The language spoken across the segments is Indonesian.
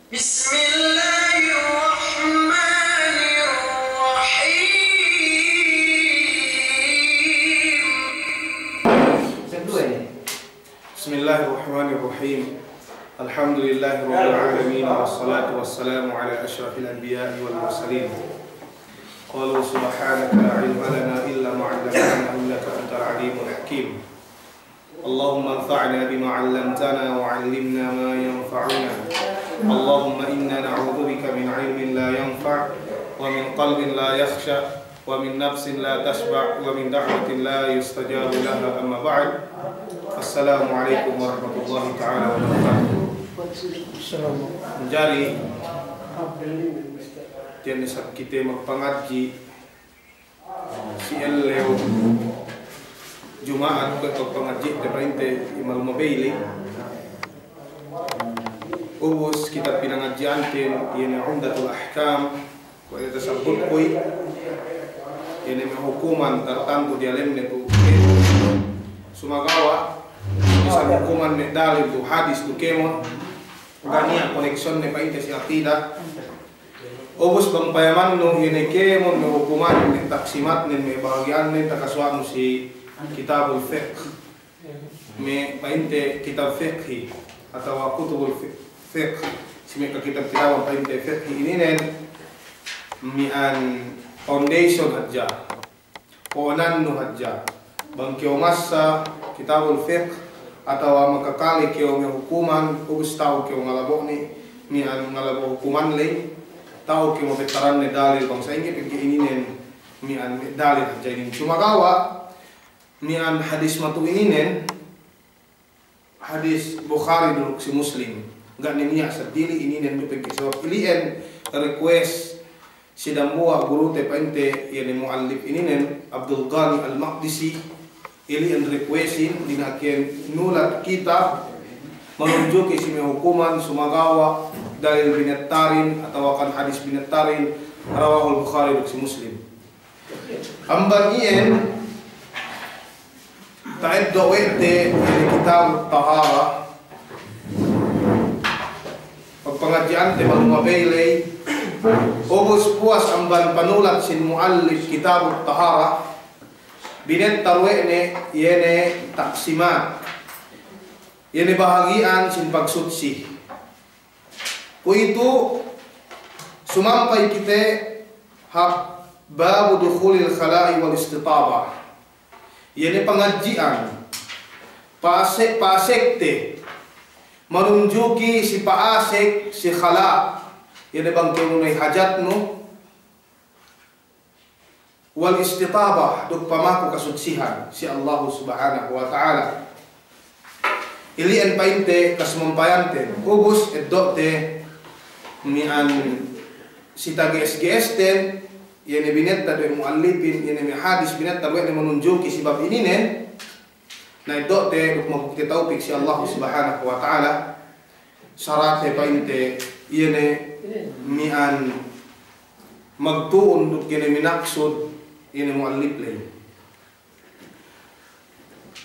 Bismillahirrahmanirrahim. Alhamdulillahirabbil alamin wassalatu wassalamu ala asyrafil anbiya'i wal mursalin. Qalu subhanaka la ilma lana illa ma 'allamtana innaka antal alimul hakim. Allahumma anfa'na bima 'allamtana wa 'allimna ma yanfa'una. Allahumma inna na'udzu bika min 'ilmin la yanfa' wa min qalbin la yakhsha wa min nafsin la tashba' wa min da'watin la yustajabu laha amma ba'd. Assalamualaikum warahmatullahi ta'ala wabarakatuh. Menjadi jenis kita magpangaji si Leo Jumaat ke pangaji de imal mabili ubus kita pinangajian ini Umdatul Ahkam wa tasabbuh koi ini hukuman tertentu dia lemne tu sumagawa bisa hukuman dalil tu hadis tu kemon gania koneksyon ne painte si akida obus bang payaman no yene kemon me hukuman ne taksimat ne me bahagian ne takaswanu si kitabul fiqh me painte kitab fiqh atau kutubul fiqh si me kitab painte fiqh ini nen mian foundation hajja ponan no hajja bang kyo masa kitabul fiqh atau makakali kyo ng hukuman ubus tao kyo ngalabo ni mian ngalabo hukuman lay tao kyo mabetaran ni dalil bang sa ingi pagkiininen mian dalil jainin sumagawa mian hadis matu ininen hadis Bukhari dulu si Muslim enggak niya sa dili ininen pagkisawak ilien request si dambuha guru te painte yani muallif ininen Abdul Ghani Al-Maqdisi ili ang requestin dinakien nulat kitab menunjuk isi hukuman sumagawa dalil binatarin atau akan hadis binatarin rawahul Bukhari dan Muslim. Amban ien ta'id dawete ini kitab tahara pagpangajian te magmabele ubus puas amban panulat sin muallif kitab tahara binet tarwene yene taksimat yene bahagian sin pagsutsi ku itu sumampai kita hab babu dukhulil khala'i wal istitabah yene pengajian pasekte marunjuki si paasek si khala yene bang kenunay hajat no wal istitabah duk pamaku kasutsihan si Allah subhanahu wa ta'ala ilian painte kasmumpayante ubus eddote mian sita GSGSten yene binetta de muallifin yene hadis binetta we menunjuki si bab ininen na eddote duk mabukti taufik si Allah subhanahu wa ta'ala syarat painte yene mian magtuon duk yene minaksud ini muallif lain.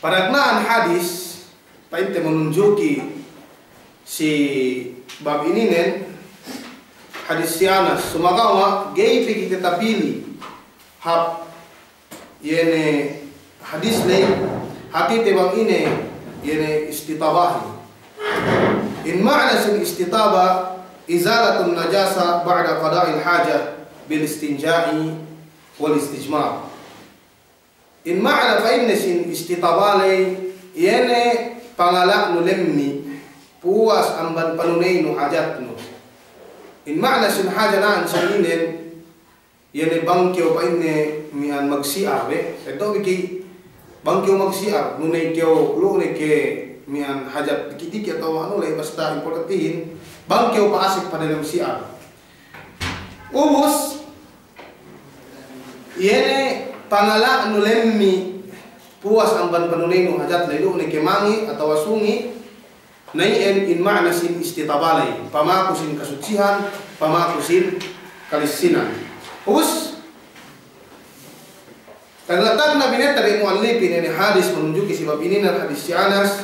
Paragnaan hadis painte menunjuki si bab ini nen hadis sianas sumagawa gay kita tapili hab yene hadis lain hati tebang ini yene istitabah in ma'na sin istitaba izalatun najasa ba'da qada'il hajah bil istinja'i wal istijmar in ma'na fa inna sin istitabale yene pangala no lemmi puas amban panunay no hajat no in ma'na sin haja na ansinin yene bangkyo pa inne mian magsiar be eto biki bangkyo magsiar nunay kyo lune ke mian hajat dikit atau ano lay basta importantihin bangkyo paasik pada dalam siar ubus yene pangala nulemmi puas amban panunay no hajat laylo ne kemangi atau wasungi nayen in ma'na sin istitabalay pamaku sin kasutsihan pamaku sin kalisinan ubus kaglatag na bineta dari muallifin ini hadis menunjuki si bab ini dan hadis si Anas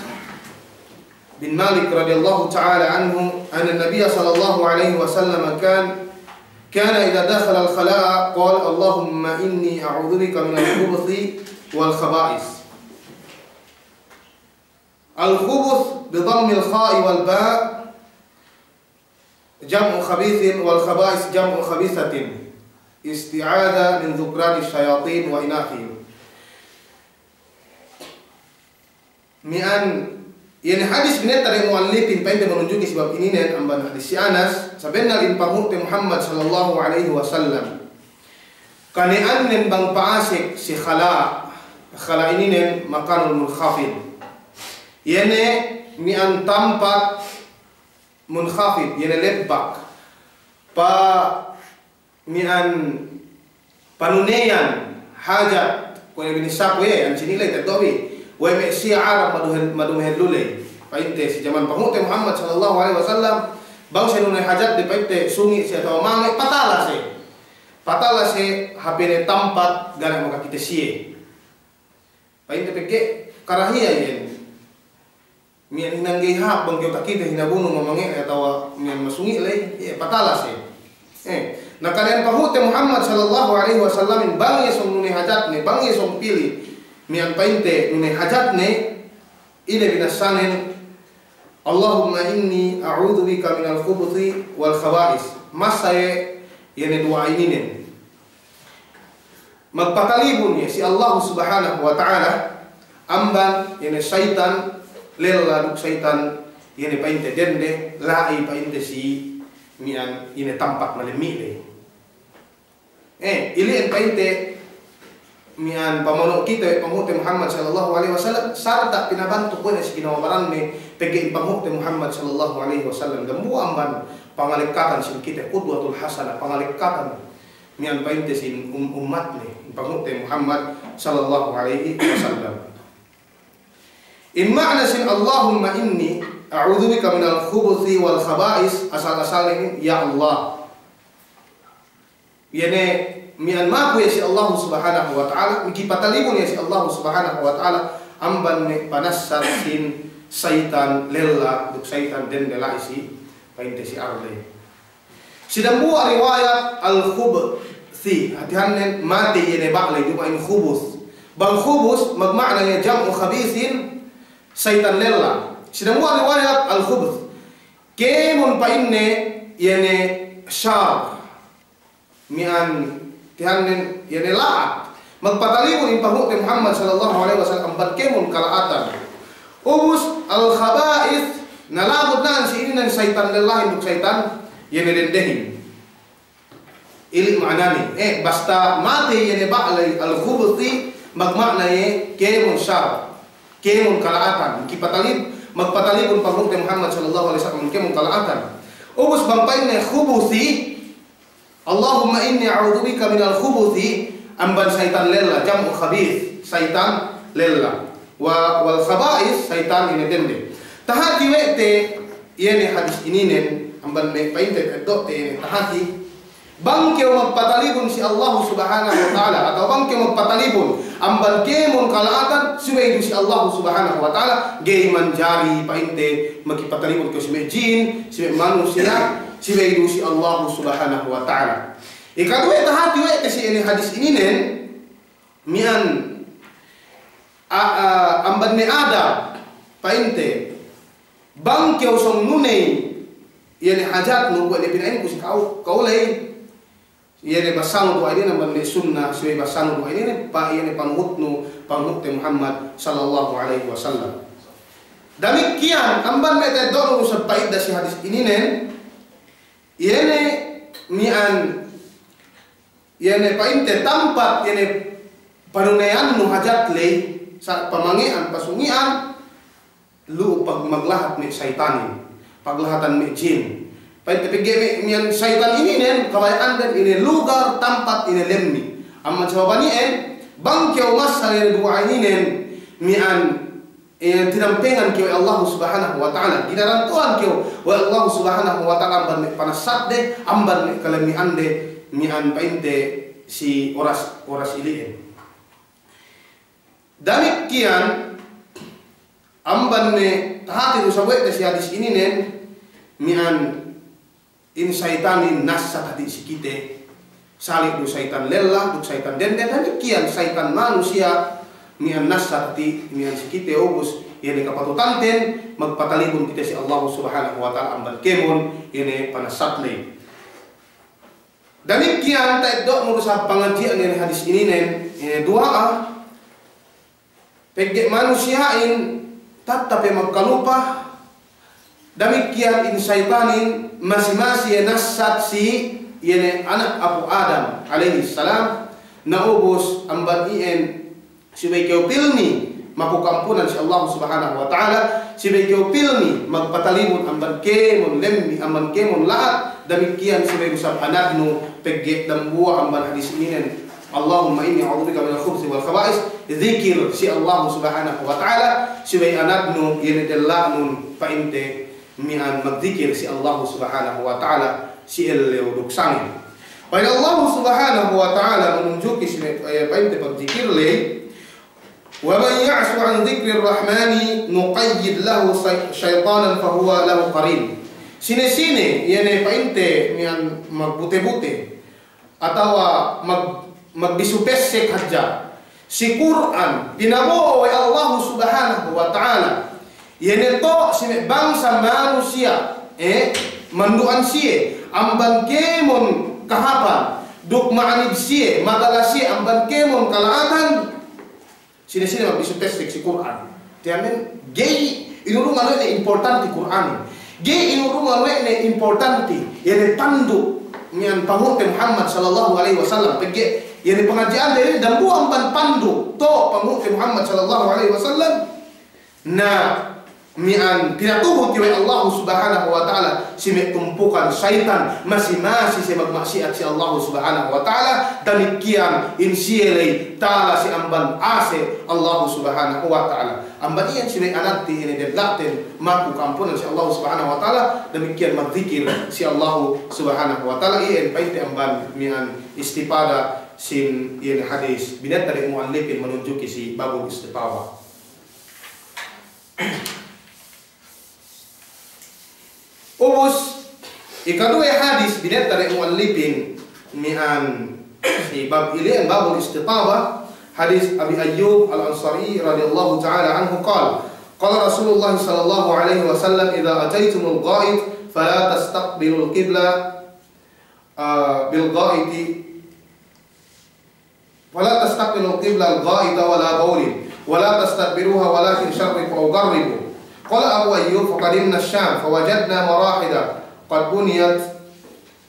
bin Malik radhiyallahu taala anhu anna Nabiy sallallahu alaihi wasallam kana idza dakhala al-khala'a qala Allahumma inni a'udzu bika min al-khubuthi wal khaba'is. Al-khubuth bi dhammi al-kha'i wal ba' jam'u khabithin wal khaba'is jam'u khabithatin. Isti'adha min dhukrani syayatin wa inathihim. Mi'an yani hadis bineta dari muallifin painte menunjuki sebab ini nen amban hadis si Anas sabenna in pamute Muhammad sallallahu alaihi wasallam kanean nen bang paasik si khala ini nen makanul munkhafid yene mi'an tampat munkhafid yene lebak pa mi'an panuneyan hajat ko ini sakwe an sinilay tatobi wa si Arab maduhen lulay painte si zaman pangute Muhammad sallallahu alaihi wasallam bang senunay hajat di painte sungi siya tawa mangay patala si hapine tampat gana makakita siya painte peke karahiya yen mian hinanggay hap bang kyo takita hinabuno mamangay tawa mian masungi lay patala si nakalian pangute Muhammad sallallahu alaihi wasallam bang yesong nunay hajat ni bang yesong pili mian painte nune hajatne ila binasanin Allahumma inni a'udzu bika minal khubuthi wal khaba'is. Masaye yene dua ini nen magpatalibun ya si Allah subhanahu wa ta'ala amban yene syaitan lella duk syaitan yene painte dende lai painte si mian yene tampak malemile ili en painte mian pamono kita pamute Muhammad sallallahu alaihi wasallam sarta pinabantu ko na si ginawaran ni pegi pamute Muhammad sallallahu alaihi wasallam damu amban pangalikatan sin kita qudwatul hasanah pangalikatan mian painte sin umat ni pamute Muhammad sallallahu alaihi wasallam in ma'na sin Allahumma inni a'udzu bika minal khubuthi wal khaba'is asal-asal ini ya Allah yene mian maku ya si Allah subhanahu wa ta'ala miki patalibun ya si Allah subhanahu wa ta'ala amban ne panassar sin syaitan lella duk syaitan den dela isi painte si arle sidambu riwayat al khubuthi hatihanen mati yene ba'le duma in khubus bang khubus magmakna ya jam'u khabithin syaitan lella sidambu riwayat al khubuth kemun painne yene syar mian tihanen yene laat magpatalibun in pamute Muhammad sallallahu alaihi wasallam barkemun kalaatan ubus al khaba'ith nalabot nan si ini nan syaitan lelah induk syaitan yene dendehin ili ma'nani basta mati yene ba'lay al khubuthi magmakna ye kemun syar kemun kalaatan magpatalibun pamute Muhammad sallallahu alaihi wasallam kemun kalaatan ubus bangpain ne khubuthi Allahumma inni a'udzu bika minal khubuthi amban syaitan lella jam'u khabith syaitan lella wal khaba'is syaitan ini dende tahati wete yene hadis ini nen amban me painte do te tahati bangke magpatalibun si Allah subhanahu wa ta'ala atau bangke magpatalibun amban kemun kalaatan suway si Allah subhanahu wa ta'ala gay manjari painte magpatalibun ko si jin si manusia siway si Allah subhanahu wa ta'ala ikadwe tahati we kasi ini hadis ini nen mian amban ne ada painte bang kyo song nunei yene hajat nu ko ne pinain kus kau lay yene basang do ini namban ne sunnah siway basang do ini pa yene panghutnu panghute Muhammad sallallahu alaihi wasallam demikian amban me te do sa paida si hadis ini nen yene mian yene painte tampat yene panunean nu hajat lay sa pamangian pasungian lu pag maglahat ni syaitan paglahatan ni jin painte pigeme mian syaitan ini nen kawayan dan ini lugar tempat ini lemni amma jawabani bangkeu masal yang dua ini nen mian tinampengan keu Allah subhanahu wa ta'ala dinarantuan keu wa Allah subhanahu wa ta'ala amban panasat de amban kalami ande mian painte si oras ilien demikian amban ne tahati do sabwe si hadis ini nen mian in saitanin nassa tadi sikite salik do saitan lella do saitan dende dan kian saitan manusia mian nassa tadi mian sikite obus ini kapatutanten magpatalibon kita si Allah Subhanahu wa taala amban kemon ini panasatle. Demikian taidok merusak pengajian ini hadis ini nen ini doa pegek manusiain tetap magkalupa. Demikian in saitanin masing-masing nasat si ini anak Abu Adam alaihi salam naubus amban ien sibai pilni maku kampunan si Allah Subhanahu wa taala sibai pilni magpatalibon amban kemon lemmi amban kemon laat. Demikian sibai usap anaknu pegge dan buah amban hadis ini Allahumma inni a'udzubika minal khubuthi wal khaba'is zikir si Allah Subhanahu wa taala sibai anaknu yene dellanun pa inte mian magzikir si Allah Subhanahu wa taala si eleu duksangin. Pada Allah Subhanahu wa taala menunjuki sibai pa inte pagzikir le wa man ya'su 'an dzikrir rahmani nuqayyid lahu syaitanan fa huwa lahu qarin. Sine-sine yene painte mian magbute-bute atau magbisupesek haja si Quran pinabuo oleh Allah Subhanahu wa taala yene to sine bangsa manusia manduan sie amban kemon kahapan duk ma'anib sie matala sie amban kemon kalaatan sine-sine magbisupesek si Quran tiamen gei inurungan ini importante Quran gei inurungan ini importante yene tandu mian pangutin Muhammad sallallahu alaihi wasallam pege yene pengajian dari dan buang ban pandu to pangutin Muhammad sallallahu alaihi wasallam na mian pinatuhut oleh Allah Subhanahu wa taala sime tumpukan syaitan masing-masing si magmaksiat si Allah Subhanahu wa taala demikian insiele taala si amban ase Allah Subhanahu wa taala amban iyan sime anati ini dedlaten maku kampunan si Allah Subhanahu wa taala demikian madzikir si Allah Subhanahu wa taala iyan paite amban mian istipada sin iyan hadis binat dari muallifin menunjuki si babul istiqamah. Ubus ikadua hadis binat dari muallifin mian si bab ini babul istitabah hadis Abi Ayyub Al-Ansari radhiyallahu taala anhu qala Rasulullah sallallahu alaihi wasallam idza ataitumul ghaid fala tastaqbilul qibla bil ghaidi wala tastaqbilul qibla al ghaida wala bawlin wala tastaqbiruha walakin syarrifu aw qarribu. Qala Abu Ayyub faqadimna Syam fawajadna marahida qad buniyat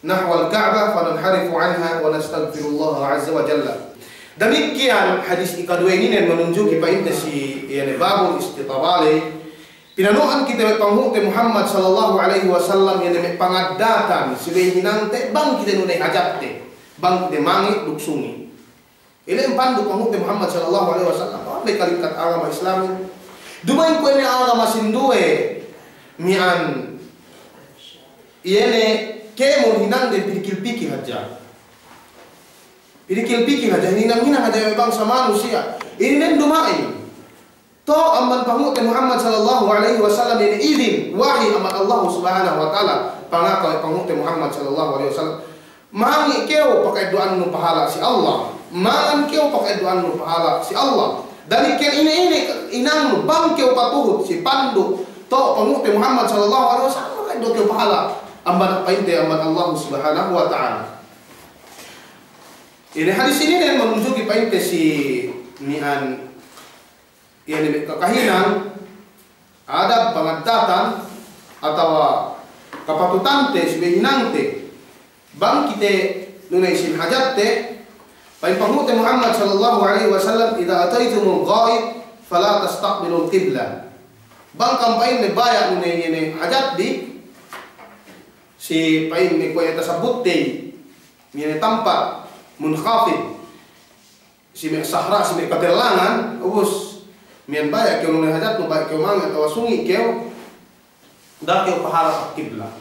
nahwa al-Ka'bah fananharifu anha wa nastaghfirullah azza wa jalla. Demikian hadis ikadua ini yang menunjuki painte si yani babul istitabale pinanuan kita panghuti Muhammad sallallahu alaihi wasallam yang pangadatan sibe hinante bang kita nunay hajate bang kita mangi duksungi. Ini empandu panghuti Muhammad sallallahu alaihi wasallam apa kalikat agama Islam Dumay ko ini agama sindue mian iene kemon hinang de pikir-pikir aja. Pikir-pikir aja hinang-hinang aja bangsa manusia. Ini nen dumai. To amman pangute Muhammad sallallahu alaihi wasallam ini izin wahyi amat Allah Subhanahu wa taala pangaka pangute Muhammad sallallahu alaihi wasallam. Mangi keo pakai doa nu pahala si Allah. Mangan keo pakai doa nu pahala si Allah. Dari ken ini inang bang keu patuhut si pandu to pangute Muhammad sallallahu alaihi wasallam kan do keu pahala amban painte amban Allah Subhanahu wa taala. Ini hadis ini yang menunjuki painte si mian yang kekahinan ada pengadatan atau kapatutante sebehinante bang kita nunai sin hajate Baik pangute Muhammad sallallahu alaihi wasallam idza ataitumul ghaib fala tastaqbilul qiblah. Bang kampain ne bayak ne hajat di si pain ne ko eta sabutte ne tempat munkhafid si me sahra si me katelangan ubus mien bayak ke ne hajat no bayak ke mang atau sungi keu dak ke pahala qiblah.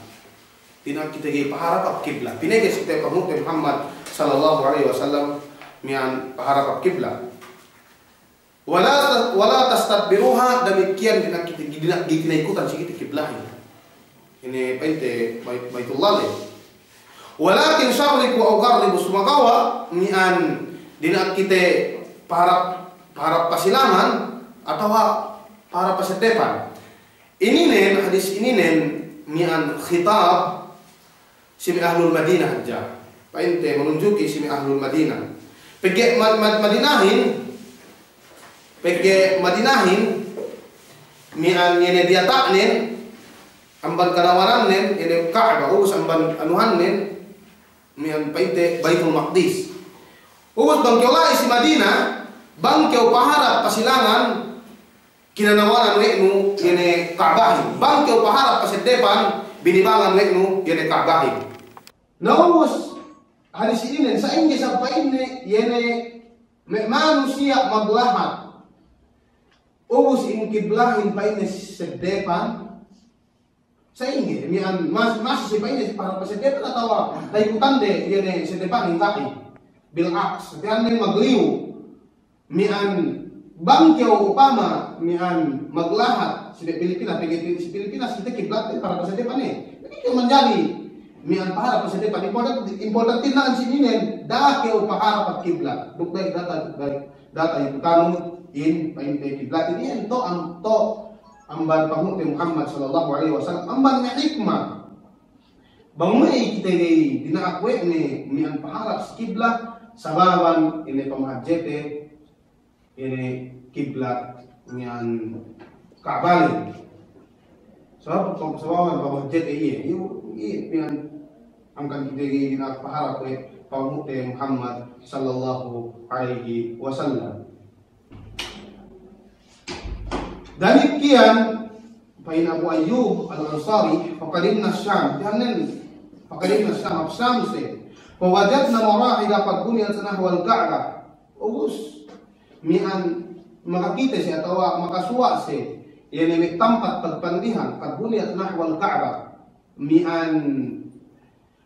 Tina kita ge pahala qiblah. Pinege kita pangute Muhammad sallallahu alaihi wasallam mian paharap kiblat. wala tastadbiruha, demikian dinaikutan sikit kiblah ini painte Baitullah le. Walakin syarriku au gharribu sumagawa mian dina kita para pasilangan atau para pasedepan. Ini nen hadis ini nen mian khitab simi ahlul Madinah aja. Painte menunjuki simi ahlul Madinah. Pege Madinahin mian yene dia taknen amban kadawaran nen yene Ka'bah us amban anuhan nen mian painte Baitul Maqdis. Us bangkiola isi Madinah bangkio paharap pasilangan kinanawaran weknu yene Ka'bah. Bangkio paharap pasedepan binibangan weknu yene Ka'bah. Naus hadis ini sa inge sampai ini yene manusia maglahat. Ubus in kiblahin pa ini sedepan. Sa inge mian masih si pa ini para pasedepan atau daikutan de yene sedepan ingkai bil aks. Dian magliu mian bangkeo upama mian maglahat si Pilipinas si Pilipinas kita kiblat para pasedepan Jadi kau menjadi mian para pasedepan important tinaan sininen dakeo para pat kiblat dukdai data yung tanong in painte kiblat ini ento amban pangute Muhammad sallallahu alaihi wasallam amban nga hikmah bangmay kita dinaakwe ni mian paharap sa kiblat sababan ini pamahajete ini kiblat mian Ka'bah. Sababan pamahajete iya mian angkan kita dinapaharap pangute Muhammad sallallahu alaihi wasallam. Demikian Pain Abu Ayyub Al-Ansari faqadimna Syam Syam se fawajadna marahida qad buniyat nahwa al-Ka'bah. Ubus mian makakita siya atawa makasuwa si yan may tempat pagpandihan qad buniyat nahwa al-Ka'bah mian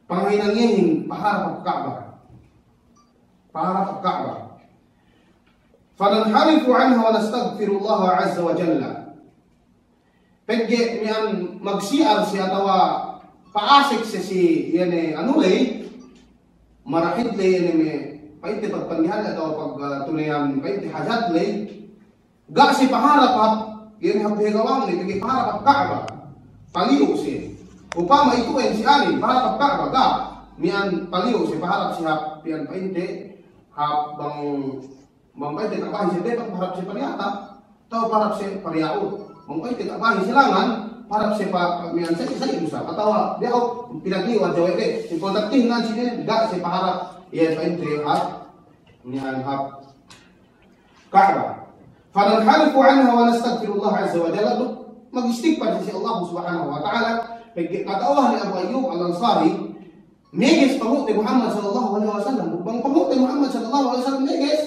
panghinangin paharap Ka'bah. Fananharifu anha wa nastaghfirullah azza wa jalla. Pegge mian magsiar si atawa paasik si yene anulay marahid lay yene me paite pagpandihan atawa pagtunayan paite hajat lay ga si paharap yene habhegawang ni pegge paharap Ka'bah paliw si upama ito si alin paharap Ka'bah ga mian paliw si paharap si hap pian painte hap bang painte kabahin si depan paharap si paniata atau paharap si pariaud bang painte kabahin silangan paharap si mian sa inusa atau dia pinagliwa jawete si kontakting nan sini ga si paharap iya painte hap mian hap Ka'bah. Fananharifu anha wa nastaghfirullah azza wa jalla mag-istighfar si Allah subhanahu wa ta'ala. Katawa ni Abu Ayyub Al-Ansari megis pangute Muhammad sallallahu alaihi wasallam bang pangute Muhammad sallallahu alaihi wasallam megis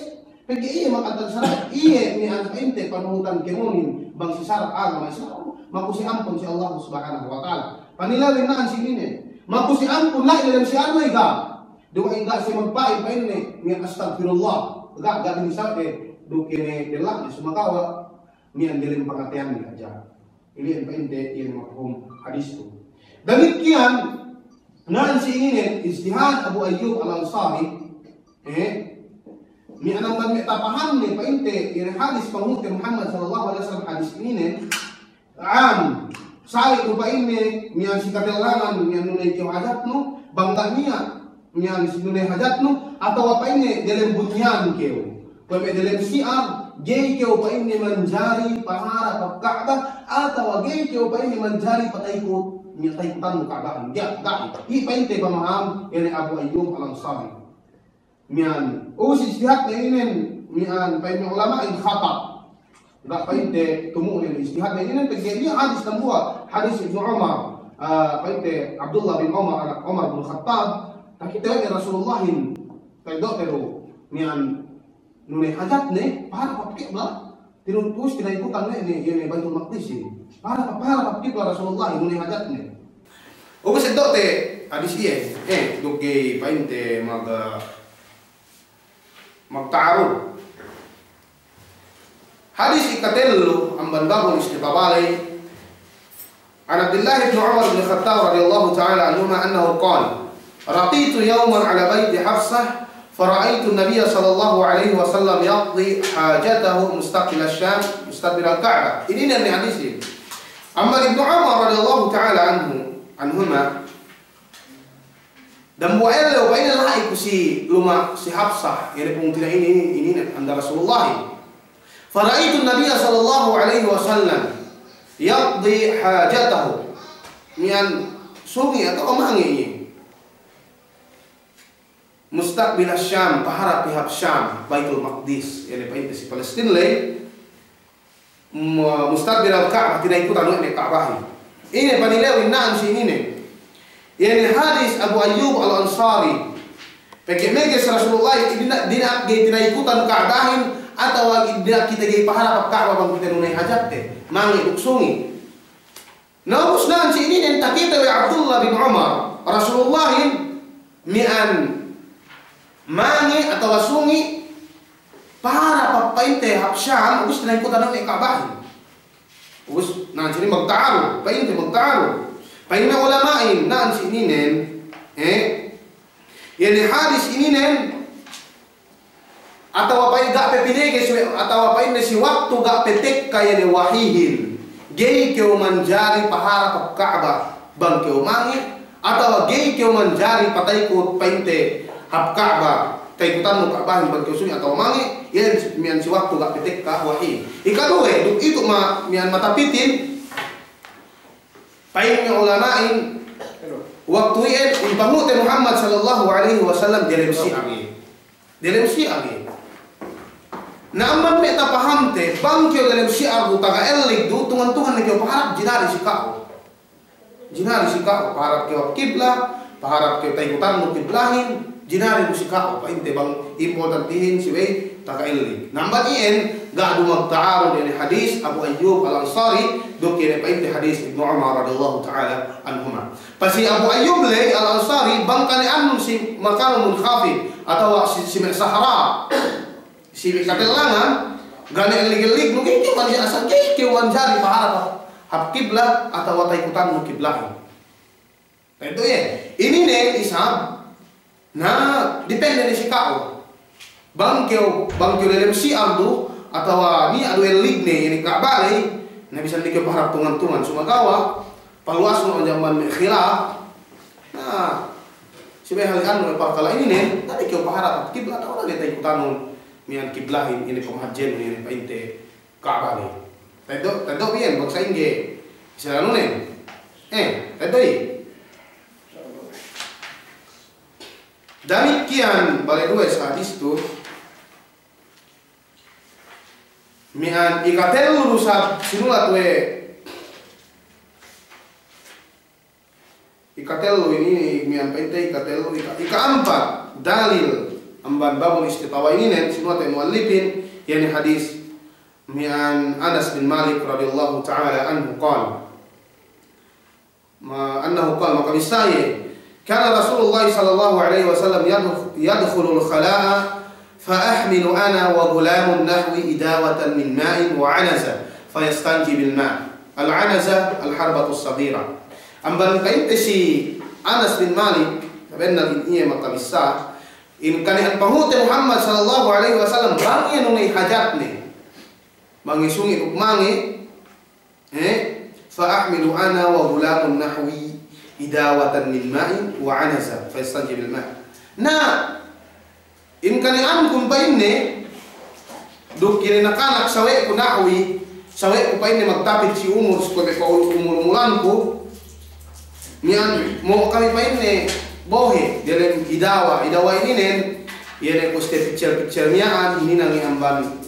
pegi iya makatan sarat iya ni an painte panutan kemunin bang si sarat agama Islam makusi ampun si Allah subhanahu wa ta'ala panilawin naan si nine makusi ampun la dalam si Allah ga dua inga si magpain paine ni astagfirullah ga ni sabe dukene delak di sumakawa ni an dilim pangatian ni aja ini yang painte yang mafhum hadis itu. Demikian naan si ini istihad Abu Ayyub Al-Ansari mi anang man paham ni painte yang hadis pangute Muhammad sallallahu alaihi wasallam hadis ini am sai ko paine mi an si katelangan mi an nunay kiyo hajatno bangga niya mi an si nunay hajatno atau paine dalam bunyan kiyo pwede dalam siar gay kau pa ini menjari paharap Ka'bah atau gay kau pa ini menjari pataikut taikutan Ka'bah. Dia tak. Ipainte pamaham ini Abu Ayyub Al-Ansari. Mian usis istihad na ini mian painte ulama in khata. Enggak painte tumuin istihad na ini pagdiya hadis ng buah hadis Ibnu Umar painte Abdullah bin Umar bin Khattab takita ni Rasulullah pero mian nunay hajat ne para papkip ba tinutus tinaikutan ne yun Baitul Maqdis para papkip ba Rasulullah nunay hajat ne o kasi dote hadis iya dugi painte magtaarud Hadis ikatellu amban babul istitabali an Abdullah bin Umar bin Khattab radhiyallahu ta'ala anhuma annahu qala raqitu yawman ala baiti Hafsah fara'aitu an-nabiy sallallahu alaihi wasallam yaqdi hajatahu mustaqbil asy-Syam mustaqbil al-Ka'bah. Ini dari hadis ini. Amma Ibnu Umar radhiyallahu ta'ala anhuma dan buaya leo baina lah iku si luma si Hafsah yang pungtina ini anda Rasulullah. Faraitu Nabi sallallahu alaihi wasallam yaqdi hajatahu mian sungi atau omangi ini mustaqbil asy-Syam paharap pihak Syam Baitul Maqdis yani paint si Palestina le mustaqbil al-Ka'bah tidak ikutan dengan Ka'bah ini panileu inaan si ini yani hadis Abu Ayyub al-Ansari pekemege Rasulullah tidak ikutan Ka'bahin atau tidak kita gay pahala Ka'bah bang kita nunai hajat teh mangi uksungi nabus dan si ini yang tak kita wa Abdullah bin Umar Rasulullah mi'an mangi atau sungi para papainte Habsyam us tidak ikutan nunai Ka'bah us nah jadi magta'aru painte magta'aru paine ulamain nan si ininen yani hadis ininen atau apa gak pepinege atau apa ini si waktu gak petek kaya ni wahihin gay keu manjari pahara Ka'bah bang keu mangi atau gay keu manjari patay ko painte hab Ka'bah tay kutan no Ka'bah bang keu sunyi atau mangi yan mian si waktu gak petek ka wahin ikaduwe itu mian matapitin paine ulamain waktu ini impamute Muhammad sallallahu alaihi wasallam dalam si'agi naman me ta pahamte bangkyo dalam si'ar bu taga elik du tungan-tungan ne kyo paharap jinari si kau paharap kyo kibla paharap kyo taikutan no kiblahin jinari bu si kau pa inte bang importantihin si wey taga elik namban ien ga du magta'arud yani hadis Abu Ayyub al-Ansari do kene pa inte hadis Ibnu Umar radhiyallahu ta'ala anhuma pasi Abu Ayyub le al-Ansari bangkane anu si makanun munkhafid atau si Sahara si katelangan gane elik-elik nu kiki man asal kiki wanjari pahala hab kiblat atau watai ikutan nu kiblat. Itu ya. Ini nih isab. Nah, depende si kau. Bangkeu dalam si ardu atau ni adu elik nih ini Ka'bah nih. Nah bisa dikeu paharap tungan-tungan semua kawa. Paluas nu zaman khilaf. Nah, si halian nu kala ini nih, tadi keu paharap kiblat atau ada ikutan mian kiblahin ini pemhajian ini painte Ka'bah ni. Tado bien bangsa ingge. Selalu nih. Tado demikian balik dua hadis tu mian ikatel rusab sinulat we ikatel ini mian painte ikatel ika 4 dalil amban babul istitawa ini nen semua teh muallifin yani hadis mi'an Anas bin Malik radhiyallahu ta'ala anhu qala annahu qala maka bisaya kana Rasulullah sallallahu alaihi wasallam yadkhulu al-khala'a fa ahmilu ana wa gulamun nahwi idawatan min ma'in wa 'anaza fa yastanji bil ma' al-'anaza al-harbatu as-saghira amban kainte si Anas bin Malik tabenna ini maka bisaya in kanihan pahute Muhammad sallallahu alaihi wasallam bangi nunay hajat ni bangi sungi ukmangi fa ahmilu ana wa gulamun nahwi idawatan min ma'in wa 'anaza fa yastanjib al ma' na in kanihan kumpainne duk kini nakanak sawe ku nahwi sawe ku painne magtapit si umur sebagai umur mulanku mian mo kami painne bohe dalam idawa ini nen ia ko picture mian ini nangi amban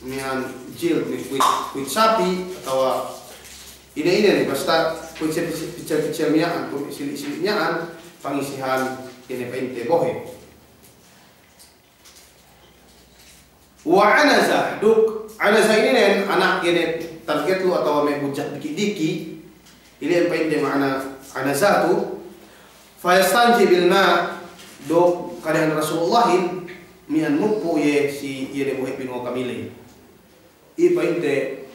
mian jil kuit sapi atau ini nih basta kuit picture mian kuit sili mian pangisihan ini painte bohe wa 'anaza duk 'anaza ini nen anak ini target lu atau me bujak diki-diki ini yang painte makna 'anaza tu fayastanji bil ma do kadahan Rasulullah mian mupu ye si ye de bohe bin kamile ipa inte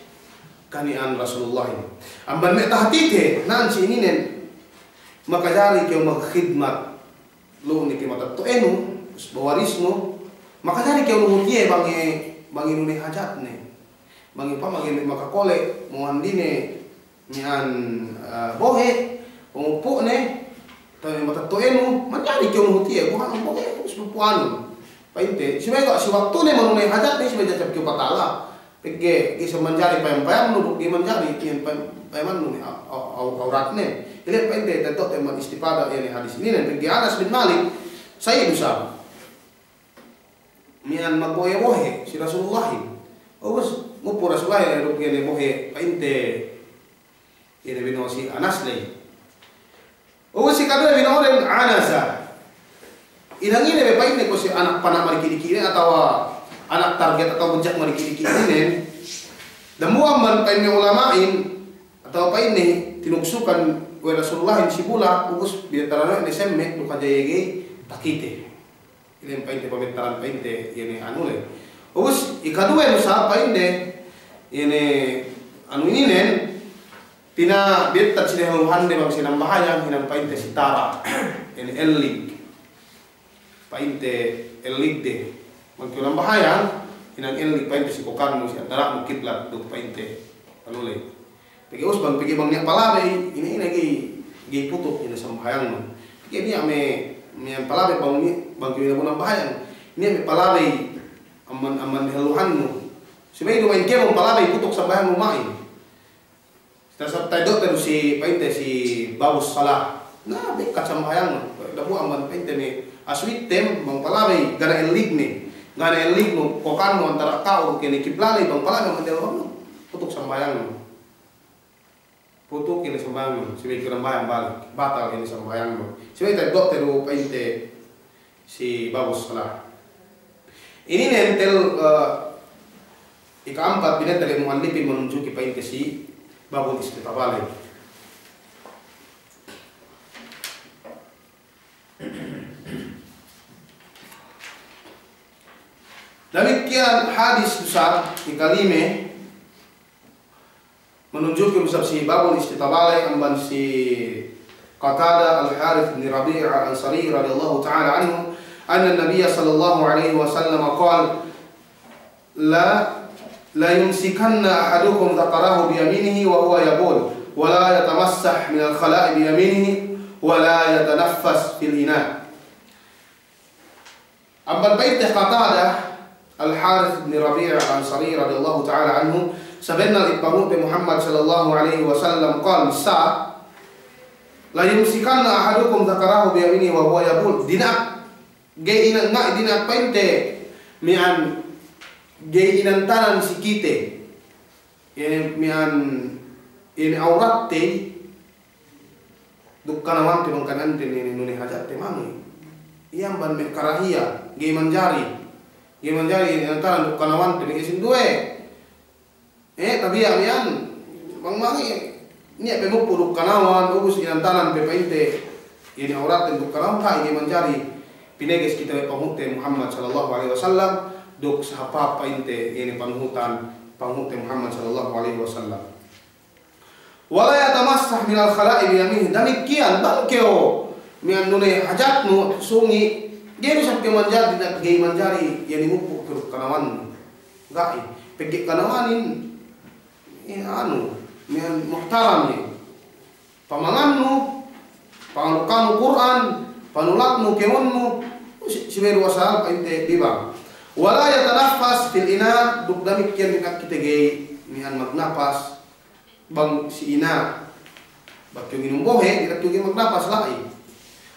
kanian Rasulullah ini. Amban me tahtike nan si ininen makajari kau magkhidmat lu ni kimata to enu bawarismu makajari kau nuhtie bangi nuni hajat ne bangi pa bangi makakole muandine nian bohe pengupu ne tapi mata to enu manjari kau nuhtie bukan bohe sepupuan painte sibaga si waktu ne manuni hajat ne sibaga jap kau patala pege kisah mencari payam-payam nubuk di mencari kian payam nuni auratne ile painte tetok teman istifadah yang hadis ini dan pege Anas bin Malik saya usah mian magoye bohe si Rasulullah bos ngupu Rasulullah ya ruk yang bohe painte ini bino si Anas lagi bos si kadang bino orang Anasa idang ini painte ko si anak panah mari kiri atau anak target atau bejak mari kiri ini dan muaman paine ulamain atau apa ini tinuksukan wa Rasulullah si bula ubus biartarana ini semet luka jayege takite ini painte pementaran painte ini anu le ubus ikadua nusa painte ini anu ini nen tina betat sini hande bang sinam bahaya hinam painte sitara ini elik painte elik de magkulang bahaya inang elik painte si kokan mo si antara mo kitlat do painte anu le pagi usbang pagi bang niya palabe ini gi putok ini sambahayang mo pagi niya me palabe bang kini mo nang bahayang niya me palabe aman heluhan mo sibay do main kemo palabe putok sambahayang mo main tasap tayo terus si painte si babus salah na bekat sambahayang mo dapo aman painte ni aswit tem bang palabe gana elik ni ngana elik no kokan mo antara kau kini kiblali bang pala ng andel mo putuk sambayang putuk kini sambayang mo sibi kirambayang balik batal kini sambayang mo sibi tayo dokter o painte si babos salah ini nentel ika-4 binatari mo anlipin menunjuki painte si babon istitabale demikian hadis besar di kalime menunjukkan besar si babul istitabale amban si Qatada al-Harith bin Rabi' al-Ansari radhiyallahu ta'ala anhu anna an-nabiy sallallahu alaihi wasallam qala la yumsikanna ahadukum dhakarahu bi yaminihi wa huwa yabul wa la yatamassah min al-khala'i bi yaminihi wa la yatanaffas fil ina amban bait Qatada Al-Harith bin Rabi' al-Ansari radhiyallahu ta'ala anhu sebenarnya ibamu Muhammad sallallahu alaihi wasallam qala sa la yumsikanna ahadukum dhakarahu bi yaminihi wa huwa yabul dina geina nga dina painte mian geinan tanan sikite ini mian ini aurat te dukkana wanti mangkanan ini nuni hajat te mami iyam ban me karahia ge manjari antara untuk kanawan dengan isin dua, tapi yang bang mangi ni apa mau puruk kanawan, ubus antara pepainte ini aurat untuk kanawan kah ini mencari pineges kita panghutan Muhammad sallallahu alaihi wasallam dok sahapa painte ini panghutan Muhammad sallallahu alaihi wasallam. Wala yatamassah min al-khala'i bi yamihi damikian bangkeo mian nune hajatnu sungi dia bisa kemanjari dan gay manjari yang dimupuk ke kanawan gai pergi kanawanin ini anu mian muhtaram ni pamanganmu pangalukanmu Quran panulatmu kemonmu siberu wasal painte bibang wala yatanaffas fil ina duk damikian dengan kita gay mian magnapas bang si ina bakyo minum bohe tidak tugi magnapas lai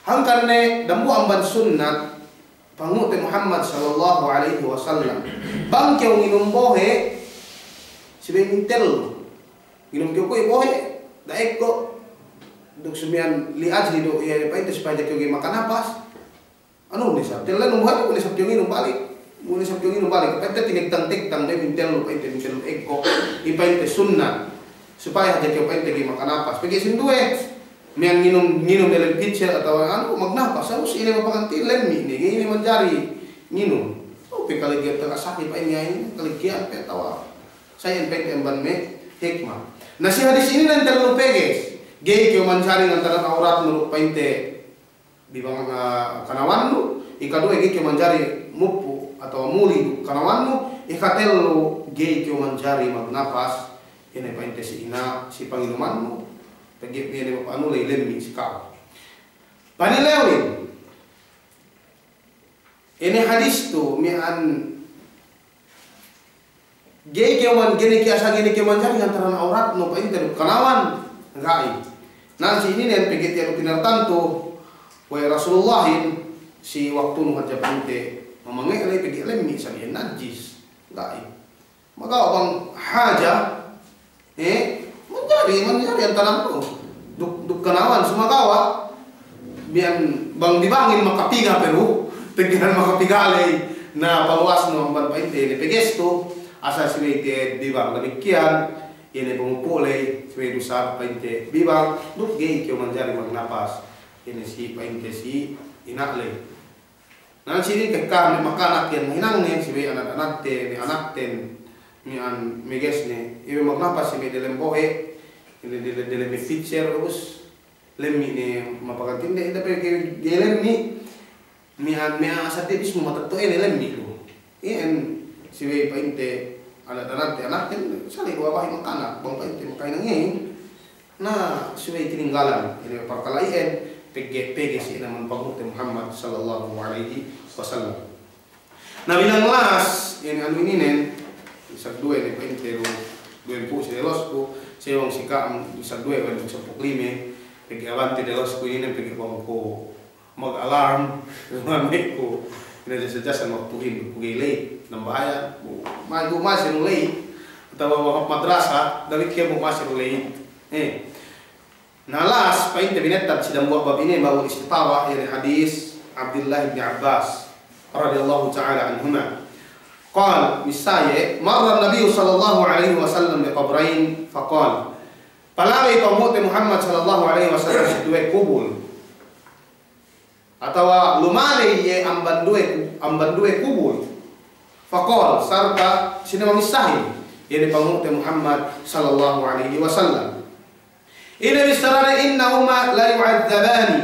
hangkarne dambu amban sunnat pangute Muhammad sallallahu alaihi wasallam bangkeu minum bohe sibe mintel minum keu bohe daek ko duk sumian li ajli do ya painte supaya keu makan napas anu ni sa telan umhat ni sa keu minum balik muni sa keu minum balik painte tinik tang de mintel painte mintel eko ipainte sunnah supaya keu painte makan napas pagi sindue mian minum dalam pitcher atau anu magnapas harus ini mapakantilen ini mencari minum tapi kalau dia terasa sakit ini kali kian tawa Saya pente emban me hikmah. Nah si hadis ini nanti terlalu peges. Gay kyo mancari antara aurat menurut pente di bang kanawan lu. Ikadua gay kyo mancari mupu atau muli kanawan lu. Ikatelo gay kyo mancari magnapas. Ini pente si ina si panginuman lu. Pergi ini anu lemmi si kau. Panilewin. Ini hadis tu mian gay kewan gini kiasa gini kewan cari antara aurat no pain terus kanawan enggak. Nanti ini nih pergi tiap pinartan tu, wahai Rasulullahin si waktu nu aja pante memangnya ini pergi lemmi saja najis enggak. Maka abang haja mencari antara tu duk kanawan semua kawa bian bang dibangin maka piga peru pegiran maka pigale na paluas no ban painte ni pegesto asa siwete bibang demikian ini pengupole siwe dusar painte bibang duk gay kyo manjari magnapas ini si painte si inakle nan sini kekam ni makanak yang hinang ni siwe anak-anak te ni anak ten ni an meges ni ibe magnapas si dalam bohe ini dalam picture us lemmi ni mapakatinde tapi lemmi mihan mea asate bis matato ini lemmi lu en siwe painte anak-anak sali bawa makanan bang painte makanan ngeng nah siwe tininggalan ini perkalaien pege si nama Muhammad Muhammad sallallahu alaihi wasallam. Nah bilang las ini anu ini nen bisa dua ini painte lu dua empu si delosku sewang sikam bisa dua kan bisa poklime pege avante delosku ini pege bangko mag-alarm mamit ko pinadasadasan waktuhin pugilay ng bayan mago masih late atau madrasa dawit kaya mo masih late nalas pa inte binetab sidang buah bab ini bawal istitawa dari hadis Abdullah bin Abbas radhiyallahu ta'ala anhuma qal misaye marra an-nabiy sallallahu alaihi wasallam bi qabrain faqal palawi pamute Muhammad sallallahu alaihi wasallam sa dua kubul atau lumale ye amban dua kubul faqal sarta sina mamisahi yani pamute Muhammad sallallahu alaihi wasallam ina bisarana innahuma la yu'adzabani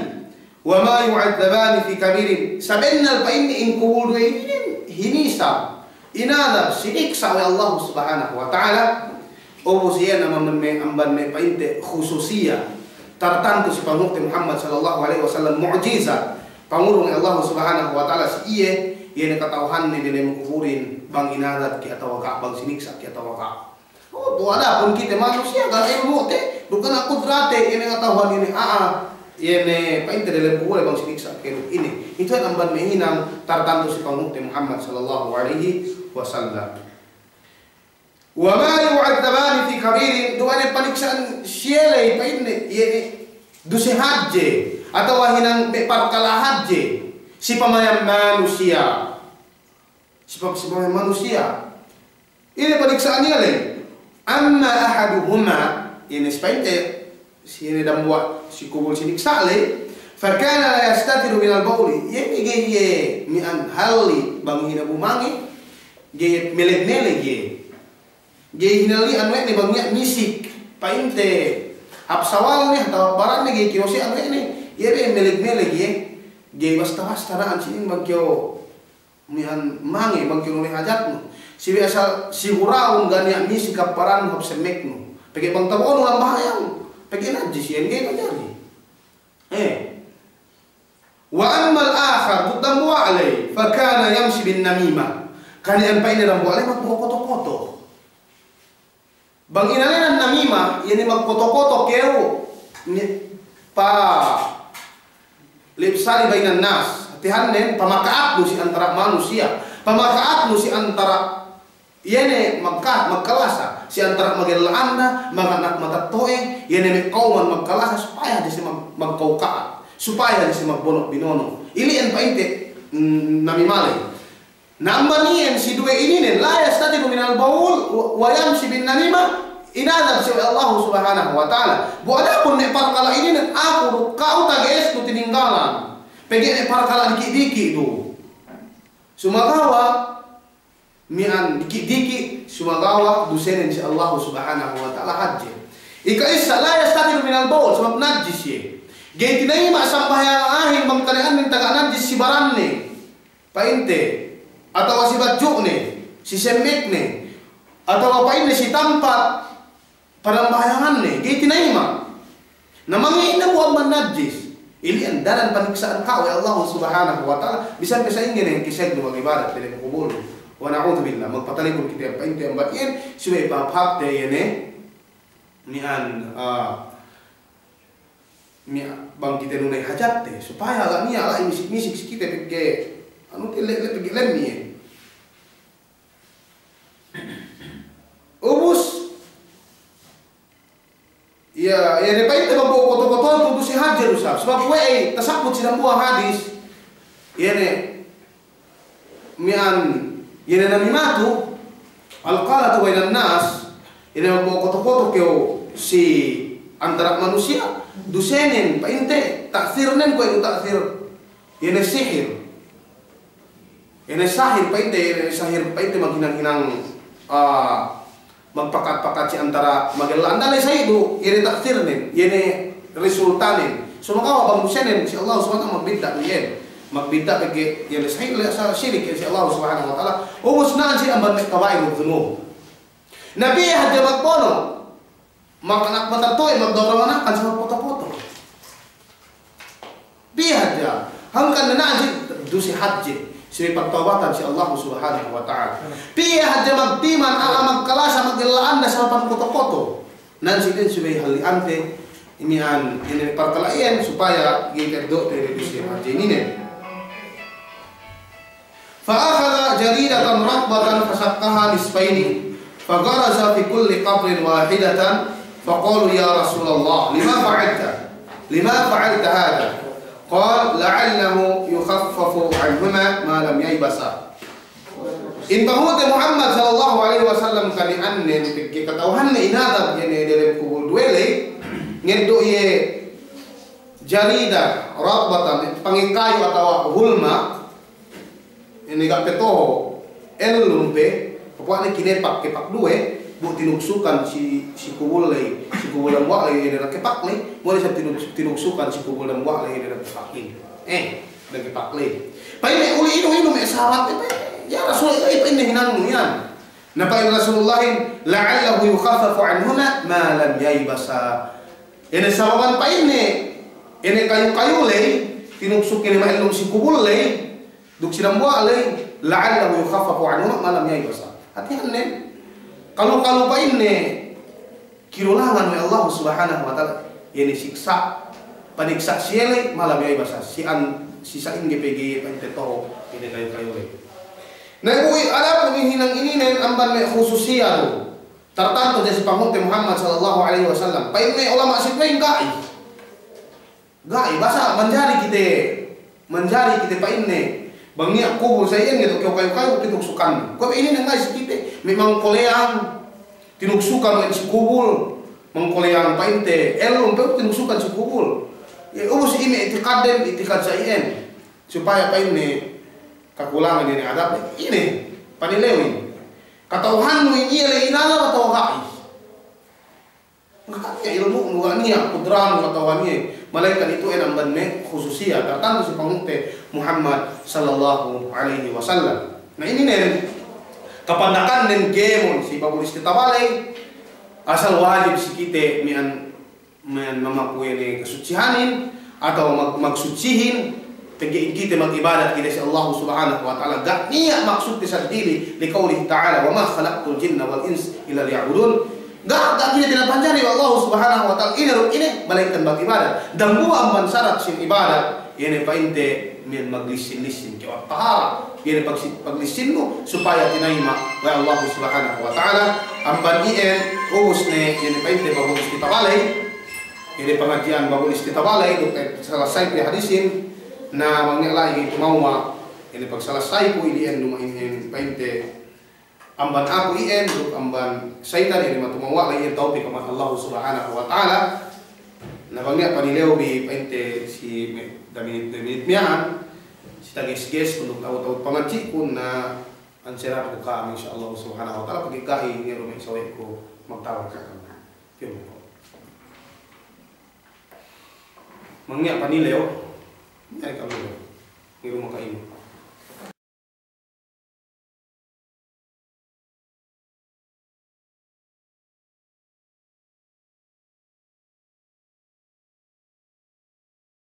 wa ma yu'adzabani fi kabirin sabenna fa inni in kubul dua ini hinisa inada siniksa oleh Allah subhanahu wa ta'ala obusia nama amban me painte khususia tertentu si pamute Muhammad sallallahu alaihi wasallam mu'jizat pangurung Allah subhanahu wa ta'ala si iye katauhan ni dile mengkufurin bang inadat ki atau waka bang siniksa ki atau waka oh wala pun kita manusia kalau ilmu te bukan aku drate ini katauhan ini ini painte dile mengkufur bang siniksa ki ini itu amban mehinang tertentu si pamute Muhammad sallallahu alaihi wasallam wa ma yu'adzabani fi kabirin duane paniksaan siele painte ini dusi haje atau wahinan perkala haji si pemayan manusia si pemayan manusia ini periksaannya le amma ahaduhuma ini sepainte si ini dan buat si kubul siniksa le fakana la yastatiru min al-bawli ini geye mi'an hali bangina bumangi geye melek-melek geye hinali anwek ni bangnya misik painte hapsawal nih atau barang nih geye kiosi anwek nih yebe melek-melek ye basta-basta na ansin bagyo mian mangi bagyo nuli hajatno si biasa siguraun gani misi kaparan hop semekno pagi bang tawon lang bahayang pagi najis yan gay majari wa amma al-akhar tudamu alay fa kana yamshi bin namima kanian pa inilang alay magpokoto-koto bang inalan namima yan magpokoto keo pa lipsali bainan nas hatihanen pamakaat mo si antara manusia pamakaat mo si antara yene magkalasa si antara magalaanda maganak matatoe yene kauman magkalasa supaya di si magkaukaan supaya di si magbonok binono ilian painte namimale nambanian si dua ini nen la yastatiru minal baul wa yamshi bin namima inadab si Allah subhanahu wa ta'ala bu adapun ne parkala ini nen aku kau tages tu tininggalan pegi ne parkala dikit-dikit tu sumagawa mian dikit-dikit sumagawa dusenin si Allah subhanahu wa ta'ala haji. Ika isa la yastatir minal bawl sebab najis ye. Gay tinayma sambayang ahin bangkanaan ng taga najis si baranne. Painte atau si badjuk ne, si semik ne, atau apa ini si tampat parambayangan ne. Gay tinayma. Namangin na buang najis. Ini andaran paniksaan kau ya Allah subhanahu wa ta'ala. Bisa ingin yang kisah dua ibadat dari kubur. Wa na'udzubillah magpatalikod kita pa inte ang batin suwe papap de yene nian mi bang kita nunay hajat te supaya ala niya ala misik si kita pigge anu te le pigge lemmi ubus ya ne pa inte bago koto-koto tutu si hajar usap sebab we tasakut sidang buah hadis yene mian yene nami matu alqalatu bainan nas yene bago koto-koto keo si antara manusia dusenin painte taksirnen ko itu taksir yene sihir yene sahir painte maghinang-hinang magpakat-pakat si antara magelan dalay sa itu yene taksirnen yene resultanin sumakawa bang dusenin si Allah subhanahu magbidda yen magbidda pagi yene sahir sa syirik si Allah subhanahu wa ta'ala ubus na si amban kawain dzunub nabi hadja magpono makanak matatoy magdawrawanan sa foto-foto biar aja hangkan nanti dusi haji sini pertobatan si Allah subhanahu wa ta'ala biar aja magtiman alam magkalasa magilaan na sa foto-foto nanti din suwi hali ante ini perkelahian supaya kita do dari dusi haji ini nih fa'akhadha jaridatan rakbatan fasakkaha nisfaini fagaraza fi kulli qabrin wahidatan فقالوا يا رسول الله لما فعلت هذا قال لعله يخفف عنهما ما لم ييبسا in bahut Muhammad sallallahu alaihi wasallam kani annen ke katauhan ne inadab yene dalam kubul duele ngeddo ye jarida rabatan pangikayu atau hulma ini gak petoho elumpe pokoknya kinepak kepak duwe bu tinuksukan si kubul dan wak lay dari kepak lay boleh sa tinuksukan si kubul dan wak lay dari kepak lay dan kepak lay paine uli ino may sahabat ya Rasulullah itu ini hinang yan na paine Rasulullah la'allahu yukhaffafu anhuna ma lam yaybasa ene sababan paine ene kayu lay tinuksukin ma ilum si kubul lay duk sidang wak lay la'allahu yukhaffafu anhuna ma lam yaybasa hati-hati kalau pa ini kirulangan oleh Allah subhanahu wa ta'ala ini siksa paniksa siele malam ya ibasa sisain GPG panteto ini kayu-kayu nah bui ada penghinang ini nen amban me khususia tu tertentu dari pangute Muhammad sallallahu alaihi wasallam pa ini ulama sipain gai basa menjari kita pa ini bangi kubur saya gitu kayu-kayu tinuksukan kok ini nang guys kita memang koleang tinuksukan oleh si kubul mengkoleang painte elum pe tinuksukan si kubul ya ubus ini itikad saien supaya paine kakulangan ini adab ini panilewin katauhan nu ini inala atau gai ngakatnya ilmu nuania kudran katauhannya malaikat itu enam banne khususia tertentu si pangute Muhammad sallallahu alaihi wasallam nah ini nih kapandakan dan gemon si babul istitabalay asal wajib si kita memaku ini kesucihanin atau magsucihin tegiin kita magibadat kita si Allah subhanahu wa ta'ala gak niat maksud disadili liqaulihi ta'ala wa ma khalaqtul jinna wal ins illa liya'budun gak kita tidak pancari Allah subhanahu wa ta'ala ini malaikat magibadat dan buang syarat si ibadat ini painte min maglisin-lisin kaya tahara ini paglisin mo supaya tinaima wa Allah subhanahu wa ta'ala amban ien ubus ne ini painte babul istitabalay ini pengajian babul istitabalay selesai pi hadisin na mangyalay tumawa ini pag selesai po ilian lumain painte amban aku ien amban syaitan ini matumawa lay tawfiq kama Allah subhanahu wa ta'ala na bangnya panilew bi painte si damit miyan si tages-ges untuk tahu-tahu pangaci kun na ansiran ko kami insya Allah subhanahu wa ta'ala pagikahi ni rumay saway ko magtawag ka kami. Yun po. Mangya panilayo, ay kami ni rumay kayo.